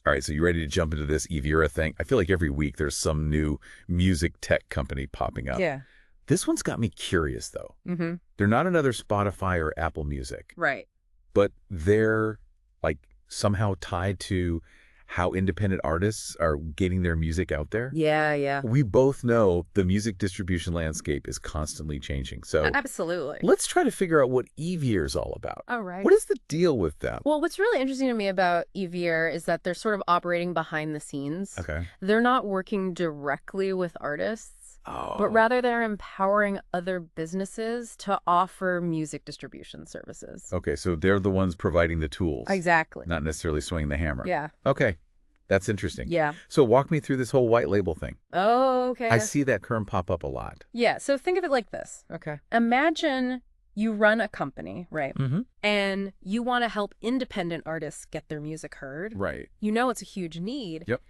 All right, so you ready to jump into this EVEARA thing? I feel like every week there's some new music tech company popping up. Yeah. This one's got me curious, though. Mm-hmm. They're not another Spotify or Apple Music, Right. but they're like somehow tied to how independent artists are getting their music out there. Yeah, yeah. We both know the music distribution landscape is constantly changing. So Absolutely. let's try to figure out what Evier is all about. All right. What is the deal with them? Well, what's really interesting to me about Evier is that they're sort of operating behind the scenes. Okay. They're not working directly with artists, Oh. but rather they're empowering other businesses to offer music distribution services. Okay, so they're the ones providing the tools. Exactly. Not necessarily swinging the hammer. Yeah. Okay, that's interesting. Yeah. So walk me through this whole white label thing. Oh, okay. I see that term pop up a lot. Yeah, so think of it like this. Okay. Imagine you run a company, right? Mm-hmm. And you want to help independent artists get their music heard. Right. You know it's a huge need. Yep.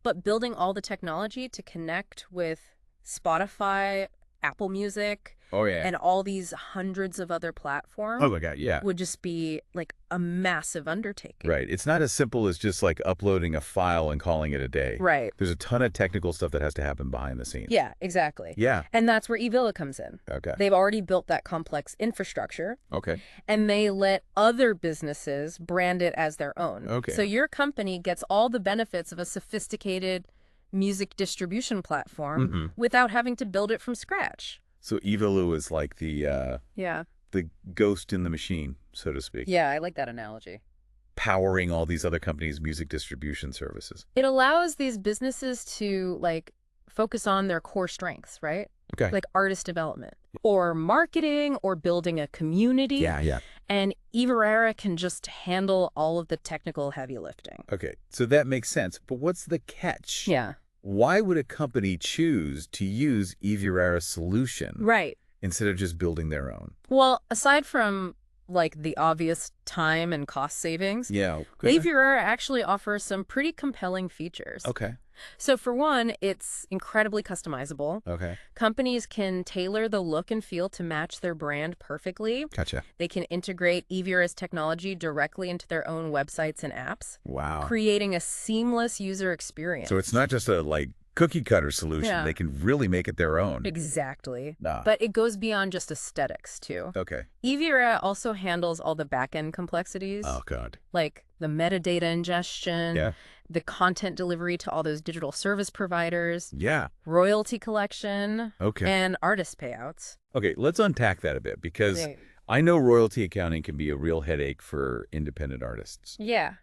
But building all the technology to connect with Spotify, Apple Music, Oh, yeah. and all these hundreds of other platforms Oh, my God, yeah. would just be like a massive undertaking. Right. It's not as simple as just like uploading a file and calling it a day. Right. There's a ton of technical stuff that has to happen behind the scenes. Yeah, exactly. Yeah. And that's where EVEARA comes in. Okay. They've already built that complex infrastructure. Okay. And they let other businesses brand it as their own. Okay. So your company gets all the benefits of a sophisticated music distribution platform without having to build it from scratch. So Evilu is like the ghost in the machine, so to speak. Yeah, I like that analogy. Powering all these other companies' music distribution services. It allows these businesses to like focus on their core strengths, right? Okay. Like artist development or marketing or building a community. Yeah. And EVEARA can just handle all of the technical heavy lifting. Okay, so that makes sense. But what's the catch? Yeah. Why would a company choose to use EVERA's solution Right. instead of just building their own? Well, aside from like the obvious time and cost savings, Yeah. EVEARA actually offers some pretty compelling features. Okay. So for one, it's incredibly customizable. Okay. Companies can tailor the look and feel to match their brand perfectly. Gotcha. They can integrate EVEARA's technology directly into their own websites and apps, Wow. creating a seamless user experience. So it's not just a like cookie cutter solution. Yeah. They can really make it their own. Exactly. Nah. But it goes beyond just aesthetics, too. Okay. EVEARA also handles all the back-end complexities. Oh, God. Like the metadata ingestion, Yeah. the content delivery to all those digital service providers, Yeah. royalty collection, Okay. and artist payouts. Okay, let's unpack that a bit because Right. I know royalty accounting can be a real headache for independent artists. Yeah,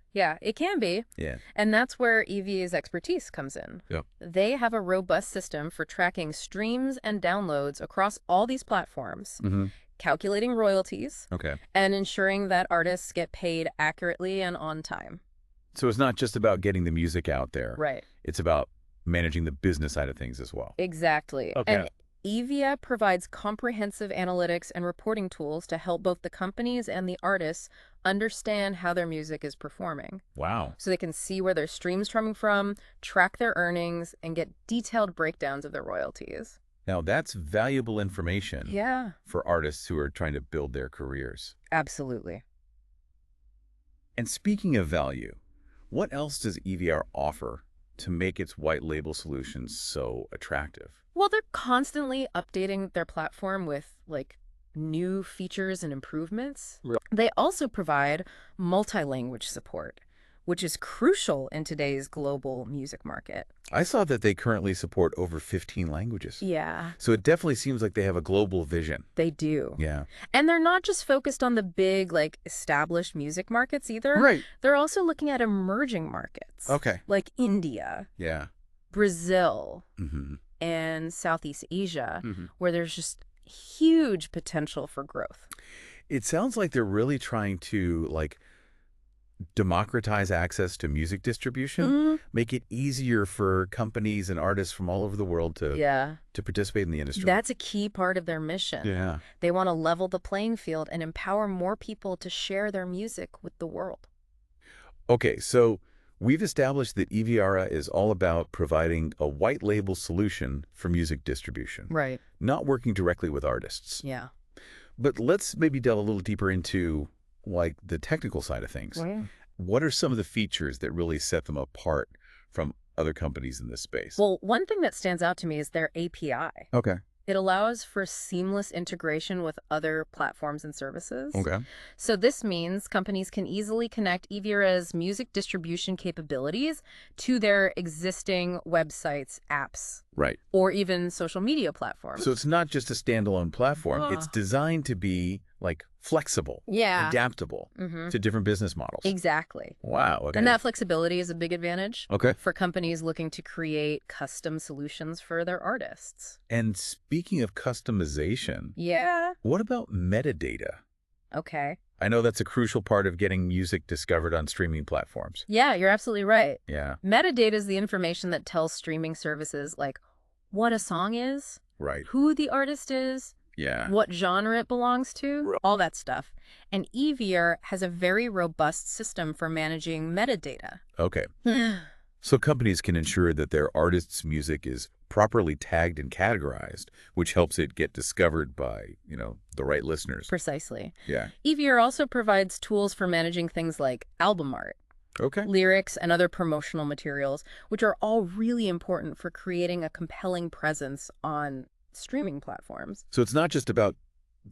it can be. Yeah. And that's where EV's expertise comes in. Yep. They have a robust system for tracking streams and downloads across all these platforms, calculating royalties, Okay. and ensuring that artists get paid accurately and on time. So it's not just about getting the music out there. Right. It's about managing the business side of things as well. Exactly. Okay. And Evier provides comprehensive analytics and reporting tools to help both the companies and the artists understand how their music is performing. Wow. So they can see where their streams coming from, track their earnings, and get detailed breakdowns of their royalties. Now that's valuable information Yeah, for artists who are trying to build their careers. absolutely. And speaking of value, what else does EVR offer to make its white label solutions so attractive? Well, they're constantly updating their platform with like new features and improvements. Right. They also provide multi-language support, which is crucial in today's global music market. I saw that they currently support over 15 languages. Yeah, So it definitely seems like they have a global vision. they do. Yeah. And they're not just focused on the big, like, established music markets either. Right. They're also looking at emerging markets. Okay. Like India, Yeah. Brazil, Mm-hmm. and Southeast Asia, Mm-hmm. where there's just huge potential for growth. It sounds like they're really trying to like democratize access to music distribution, make it easier for companies and artists from all over the world to Yeah, participate in the industry. that's a key part of their mission. Yeah. They want to level the playing field and empower more people to share their music with the world. Okay, so we've established that EVEARA is all about providing a white label solution for music distribution, Right. not working directly with artists. Yeah. But let's maybe delve a little deeper into like the technical side of things. Well, yeah. What are some of the features that really set them apart from other companies in this space? Well, one thing that stands out to me is their API. Okay. It allows for seamless integration with other platforms and services. Okay. So this means companies can easily connect EVEARA's music distribution capabilities to their existing websites, apps, Right. or even social media So platforms. it's not just a standalone platform. It's designed to be like flexible, Yeah. adaptable Mm-hmm. to different business models. Exactly. Wow. Okay. And that flexibility is a big advantage Okay. for companies looking to create custom solutions for their artists. And speaking of customization, Yeah. what about metadata? Okay. I know that's a crucial part of getting music discovered on streaming platforms. Yeah, you're absolutely right. Yeah. Metadata is the information that tells streaming services like what a song is, Right. who the artist is, Yeah. what genre it belongs to, Right. all that stuff. And Evier has a very robust system for managing metadata. Okay. So companies can ensure that their artist's music is properly tagged and categorized, which helps it get discovered by, the right listeners. Precisely. Yeah. Evier also provides tools for managing things like album art, Okay. lyrics, and other promotional materials, which are all really important for creating a compelling presence on streaming platforms. So it's not just about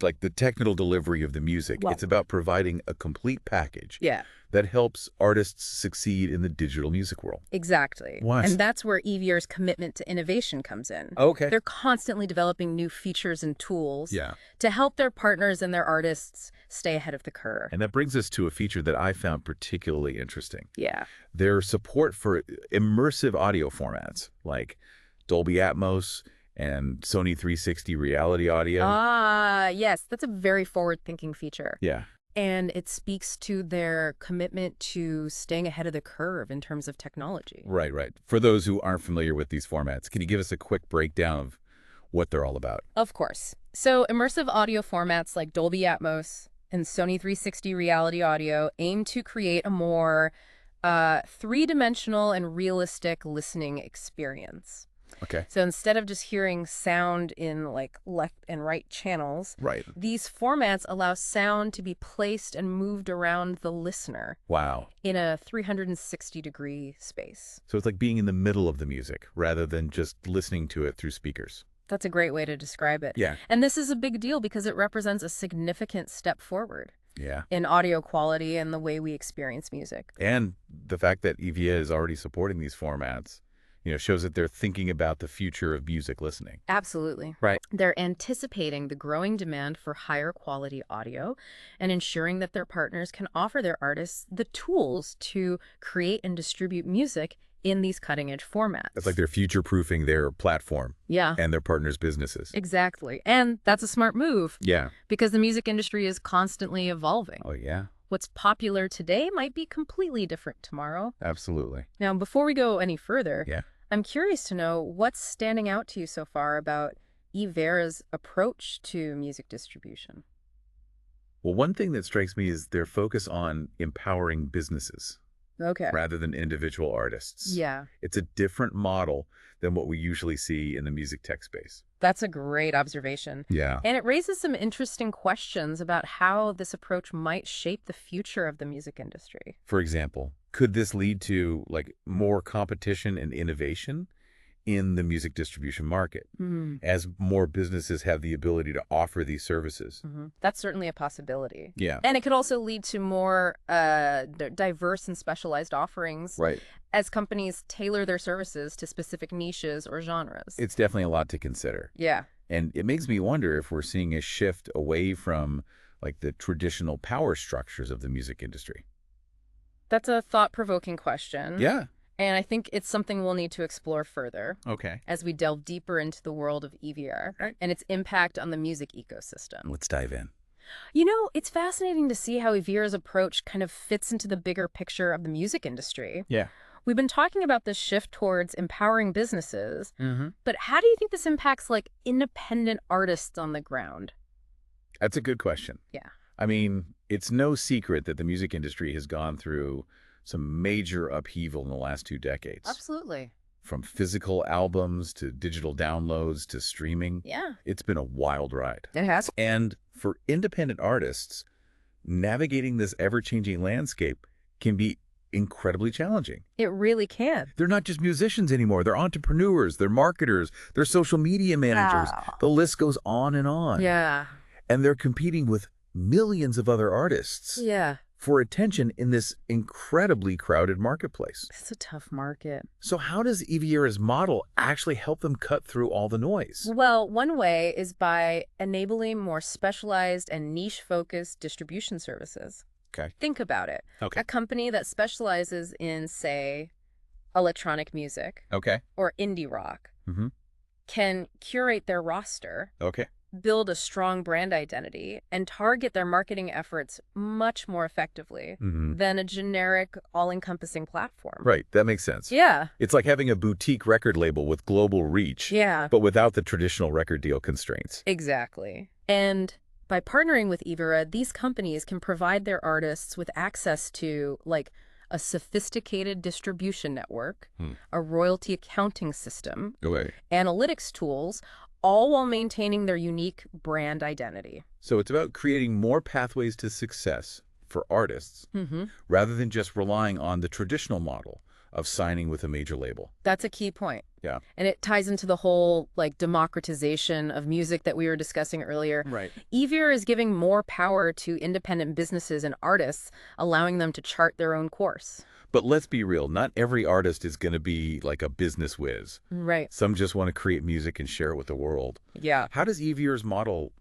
like the technical delivery of the music. Well- It's about providing a complete package Yeah, that helps artists succeed in the digital music world. exactly. What? And that's where Evier's commitment to innovation comes in. Okay. They're constantly developing new features and tools Yeah. to help their partners and their artists stay ahead of the curve. And that brings us to a feature that I found particularly interesting. Yeah. Their support for immersive audio formats like Dolby Atmos and Sony 360 reality audio. Ah, yes, that's a very forward-thinking feature. Yeah. And it speaks to their commitment to staying ahead of the curve in terms of technology. Right, right. For those who aren't familiar with these formats, can you give us a quick breakdown of what they're all about? Of course. So immersive audio formats like Dolby Atmos and Sony 360 reality audio aim to create a more three-dimensional and realistic listening experience. Okay. So instead of just hearing sound in like left and right channels, Right. these formats allow sound to be placed and moved around the listener Wow. in a 360-degree space. So it's like being in the middle of the music rather than just listening to it through speakers. That's a great way to describe it. Yeah. And this is a big deal because it represents a significant step forward Yeah. in audio quality and the way we experience music. And the fact that EVEARA is already supporting these formats, shows that they're thinking about the future of music listening. Absolutely. Right. They're anticipating the growing demand for higher quality audio and ensuring that their partners can offer their artists the tools to create and distribute music in these cutting-edge formats. It's like they're future-proofing their platform Yeah, and their partners' businesses. exactly. And that's a smart move Yeah. because the music industry is constantly evolving. Oh, yeah. What's popular today might be completely different tomorrow. Absolutely. Now, before we go any further, Yeah. I'm curious to know what's standing out to you so far about EVEARA's approach to music distribution. Well, one thing that strikes me is their focus on empowering businesses Okay. rather than individual artists. Yeah, It's a different model than what we usually see in the music tech space. that's a great observation. Yeah. And it raises some interesting questions about how this approach might shape the future of the music industry. For example, could this lead to like more competition and innovation in the music distribution market as more businesses have the ability to offer these services? That's certainly a possibility. Yeah. And it could also lead to more diverse and specialized offerings Right. as companies tailor their services to specific niches or genres. It's definitely a lot to consider. Yeah. And it makes me wonder if we're seeing a shift away from like the traditional power structures of the music industry. That's a thought-provoking question. Yeah. And I think it's something we'll need to explore further Okay. as we delve deeper into the world of EVR Right. and its impact on the music ecosystem. Let's dive in. It's fascinating to see how EVR's approach kind of fits into the bigger picture of the music industry. Yeah. We've been talking about this shift towards empowering businesses, Mm-hmm. but how do you think this impacts like independent artists on the ground? That's a good question. Yeah. I mean, it's no secret that the music industry has gone through some major upheaval in the last 2 decades. Absolutely. From physical albums to digital downloads to streaming. Yeah. It's been a wild ride. It has. And for independent artists, navigating this ever-changing landscape can be incredibly challenging. It really can. They're not just musicians anymore. They're entrepreneurs, they're marketers, they're social media managers. Wow. The list goes on and on. Yeah. And they're competing with millions of other artists Yeah. for attention in this incredibly crowded marketplace. It's a tough market. So how does EVEARA's model actually help them cut through all the noise? Well, one way is by enabling more specialized and niche-focused distribution services. Okay. Think about it. Okay. A company that specializes in, say, electronic music Okay. or indie rock Mm-hmm. can curate their roster, Okay. build a strong brand identity, and target their marketing efforts much more effectively Mm-hmm. than a generic, all-encompassing platform. Right. That makes sense. Yeah. It's like having a boutique record label with global reach, Yeah. but without the traditional record deal constraints. Exactly. And by partnering with EVERA, these companies can provide their artists with access to, like, a sophisticated distribution network, a royalty accounting system, Okay. analytics tools, all while maintaining their unique brand identity. So it's about creating more pathways to success for artists rather than just relying on the traditional model of signing with a major label. That's a key point. Yeah. And it ties into the whole, like, democratization of music that we were discussing earlier. Right. Evier is giving more power to independent businesses and artists, allowing them to chart their own course. But let's be real, not every artist is going to be like a business whiz. Right. Some just want to create music and share it with the world. Yeah. How does EVEARA's model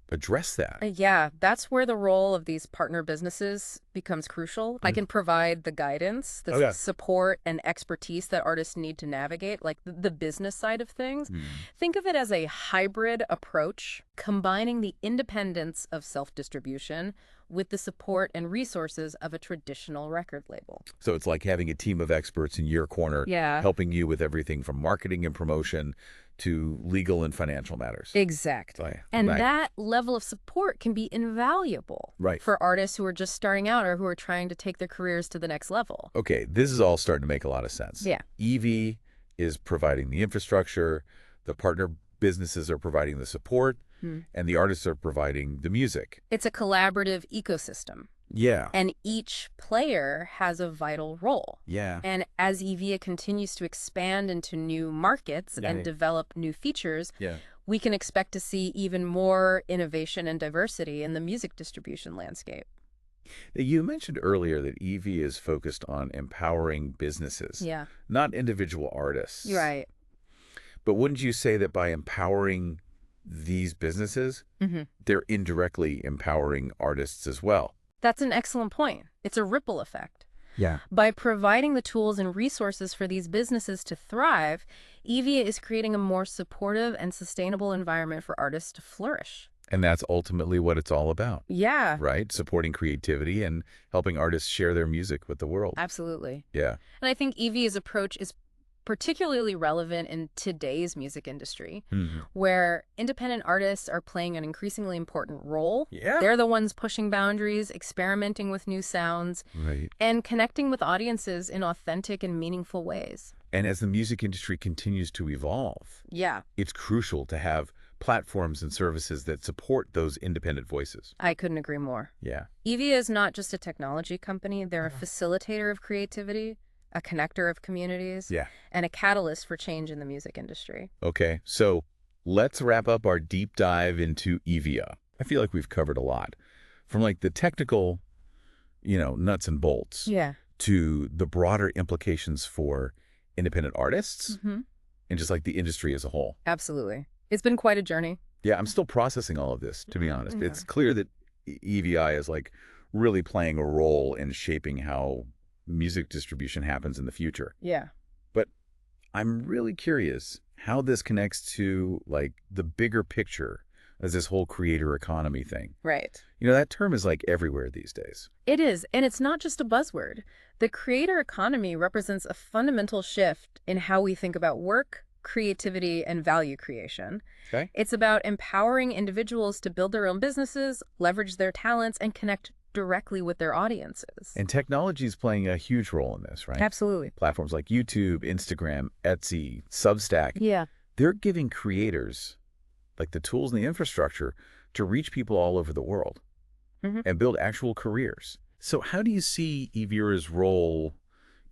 address that? Yeah, that's where the role of these partner businesses becomes crucial. I can provide the guidance, the support, and expertise that artists need to navigate, like the business side of things. Think of it as a hybrid approach, combining the independence of self-distribution with the support and resources of a traditional record label. So it's like having a team of experts in your corner, Yeah. helping you with everything from marketing and promotion to legal and financial matters. Exactly. And that level of support can be invaluable for artists who are just starting out or who are trying to take their careers to the next level. Okay, this is all starting to make a lot of sense. Yeah. EV is providing the infrastructure, the partner businesses are providing the support, and the artists are providing the music. It's a collaborative ecosystem. Yeah. And each player has a vital role. Yeah. And as EVEARA continues to expand into new markets and develop new features, we can expect to see even more innovation and diversity in the music distribution landscape. You mentioned earlier that EV is focused on empowering businesses, not individual artists. Right. But wouldn't you say that by empowering these businesses, they're indirectly empowering artists as well? That's an excellent point. It's a ripple effect. Yeah. By providing the tools and resources for these businesses to thrive, EVEARA is creating a more supportive and sustainable environment for artists to flourish. And that's ultimately what it's all about. Yeah. Right? Supporting creativity and helping artists share their music with the world. Absolutely. Yeah. And I think EVEARA's approach is particularly relevant in today's music industry, where independent artists are playing an increasingly important role. Yeah. They're the ones pushing boundaries, experimenting with new sounds, and connecting with audiences in authentic and meaningful ways. And as the music industry continues to evolve, it's crucial to have platforms and services that support those independent voices. I couldn't agree more. Yeah. EVEARA is not just a technology company. They're a facilitator of creativity, a connector of communities, and a catalyst for change in the music industry. Okay, so let's wrap up our deep dive into EVEARA. I feel like we've covered a lot, from like the technical, nuts and bolts, to the broader implications for independent artists, and just like the industry as a whole. Absolutely. It's been quite a journey. Yeah, I'm still processing all of this, to be honest. It's clear that EVI is like really playing a role in shaping how music distribution happens in the future. Yeah. But I'm really curious how this connects to like the bigger picture as this whole creator economy thing. Right. That term is like everywhere these days. It is. And it's not just a buzzword. The creator economy represents a fundamental shift in how we think about work, creativity, and value creation. Okay. It's about empowering individuals to build their own businesses, leverage their talents, and connect directly with their audiences. And technology is playing a huge role in this, right? Absolutely. Platforms like YouTube, Instagram, Etsy, Substack. Yeah. They're giving creators like the tools and the infrastructure to reach people all over the world and build actual careers. So how do you see EVEARA's role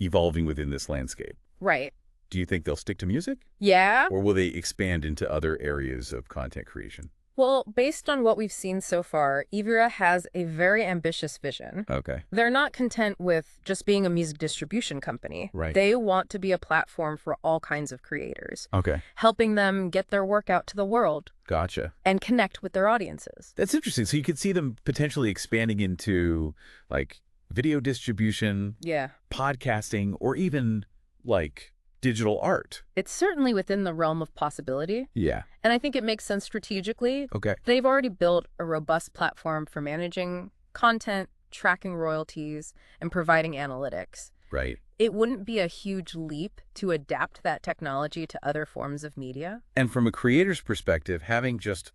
evolving within this landscape? Right. Do you think they'll stick to music? Yeah. Or will they expand into other areas of content creation? Well, based on what we've seen so far, EVERA has a very ambitious vision. Okay. They're not content with just being a music distribution company. Right. They want to be a platform for all kinds of creators. Okay. Helping them get their work out to the world. Gotcha. And connect with their audiences. That's interesting. So you could see them potentially expanding into, like, video distribution, Yeah. podcasting, or even, like, digital art. It's certainly within the realm of possibility. Yeah. And I think it makes sense strategically. Okay. They've already built a robust platform for managing content, tracking royalties, and providing analytics. Right. It wouldn't be a huge leap to adapt that technology to other forms of media. And from a creator's perspective, having just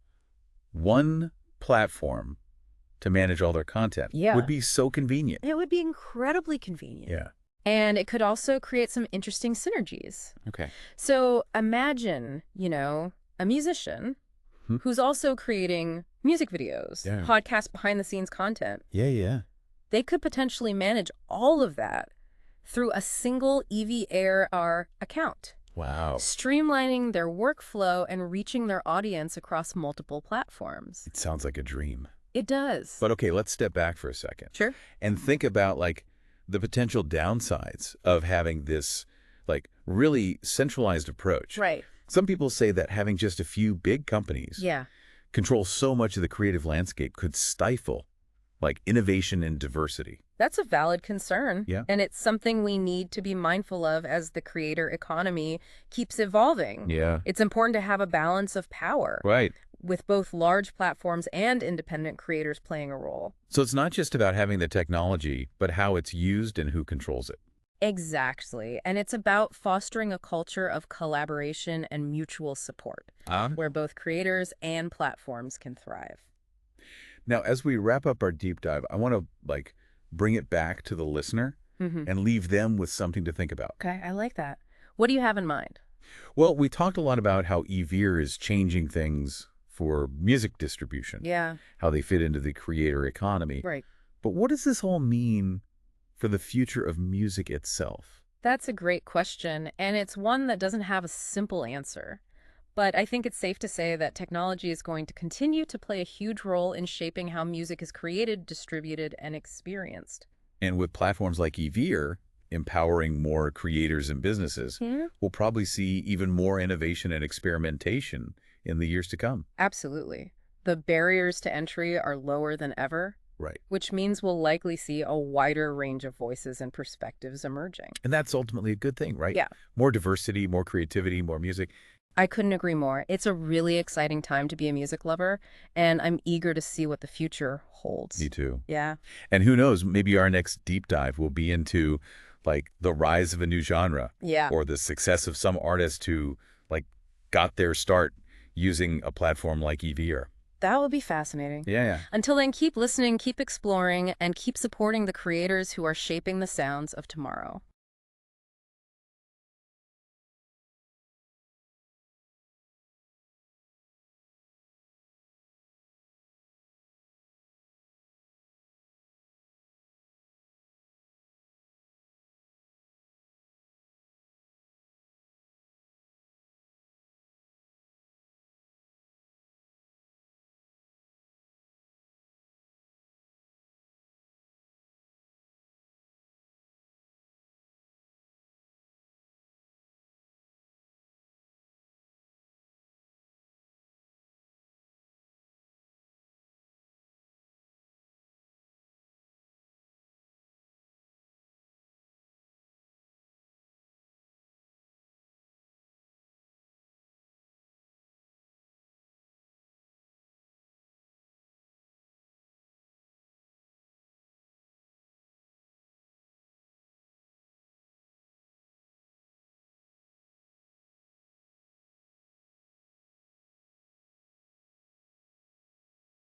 one platform to manage all their content would be so convenient. It would be incredibly convenient. Yeah. And it could also create some interesting synergies. Okay. So imagine, a musician who's also creating music videos, podcast behind-the-scenes content. Yeah. They could potentially manage all of that through a single EVEARA account. Wow. Streamlining their workflow and reaching their audience across multiple platforms. It sounds like a dream. It does. But okay, let's step back for a second. Sure. And think about, like, the potential downsides of having this, like, really centralized approach. Right. Some people say that having just a few big companies control so much of the creative landscape could stifle, like, innovation and diversity. That's a valid concern. Yeah. And it's something we need to be mindful of as the creator economy keeps evolving. Yeah. It's important to have a balance of power. Right. With both large platforms and independent creators playing a role. So it's not just about having the technology, but how it's used and who controls it. Exactly. And it's about fostering a culture of collaboration and mutual support, where both creators and platforms can thrive. Now, as we wrap up our deep dive, I want to, like, bring it back to the listener and leave them with something to think about. Okay, I like that. What do you have in mind? Well, we talked a lot about how Evier is changing things for music distribution. Yeah. How they fit into the creator economy. Right. But what does this all mean for the future of music itself? That's a great question, and it's one that doesn't have a simple answer. But I think it's safe to say that technology is going to continue to play a huge role in shaping how music is created, distributed, and experienced. And with platforms like Evier empowering more creators and businesses, we'll probably see even more innovation and experimentation in the years to come. Absolutely. The barriers to entry are lower than ever. Right. Which means we'll likely see a wider range of voices and perspectives emerging. And that's ultimately a good thing, right? Yeah. More diversity, more creativity, more music. I couldn't agree more. It's a really exciting time to be a music lover, and I'm eager to see what the future holds. Me too. Yeah. And who knows, maybe our next deep dive will be into, like, the rise of a new genre. Yeah. Or the success of some artist who, like, got their start using a platform like Evier. That would be fascinating. Yeah. Until then, keep listening, keep exploring, and keep supporting the creators who are shaping the sounds of tomorrow.